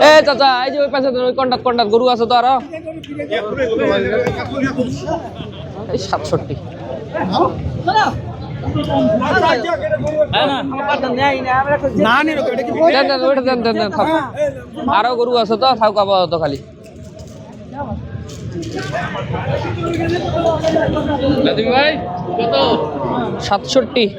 এ চাচা এই যে ওই পাশে ওই কন্টাক্ট গরু আছে তো আরো এই 67 আরো গরু আছে তো থাক আপাতত খালি ভাই কত 67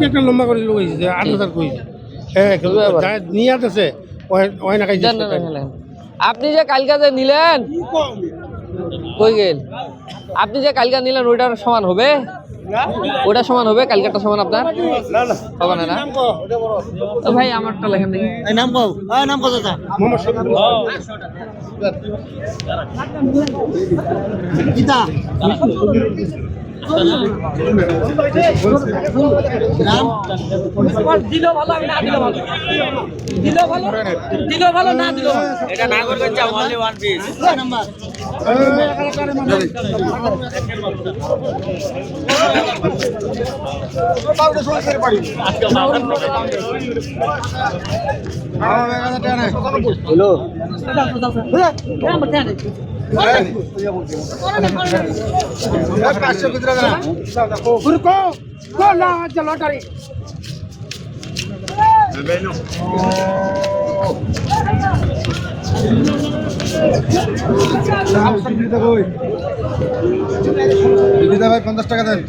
একটা লম্বা করে লোক 8,000 কইছে হ্যাঁ নিয়ে আছে ওই না খাই আপনি যে কালকে যে নিলেন কই গেল আপনি যে কালকে নিলেন ওইটার সমান হবে ওটা সমান হবে কালকেরটা সমান আপনার হবে না না তো ভাই আমারটা লেখেন দেখি নাম কও নাম কত দাদা মোহাম্মদ শফিক কিতা দিলো ভালো আমি না দিলো ভালো দিলো ভালো না দিলো এটা না করবেন যা only one piece number hello lottery ভাই 50 টাকা দেন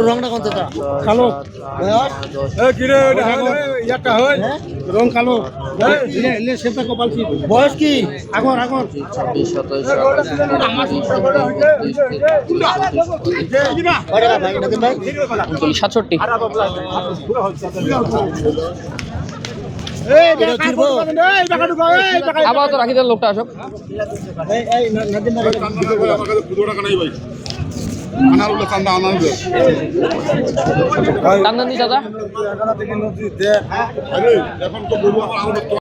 রংটা কোনটা কালো রং কালো বয়স কি আগর 67 আবার তো রাখি দেন লোকটা আসুক চান্দা দাদা